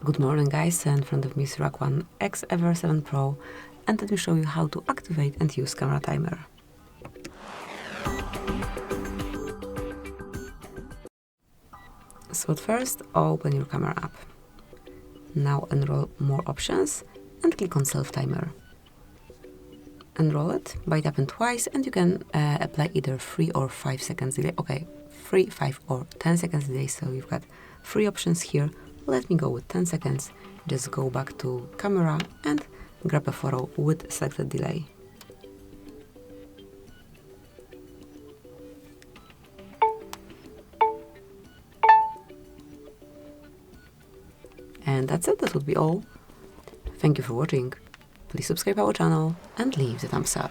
Good morning guys, in front of me is RUGONE Xever 7 Pro, and let me show you how to activate and use camera timer. So at first, open your camera app. Now enroll more options and click on self timer. Enroll it by tapping twice, and you can apply either 3 or 5 seconds delay. Okay, 3, 5 or 10 seconds delay, so you've got 3 options here. Let me go with 10 seconds. Just go back to camera and grab a photo with selected delay. And that's it, that would be all. Thank you for watching. Please subscribe our channel and leave the thumbs up.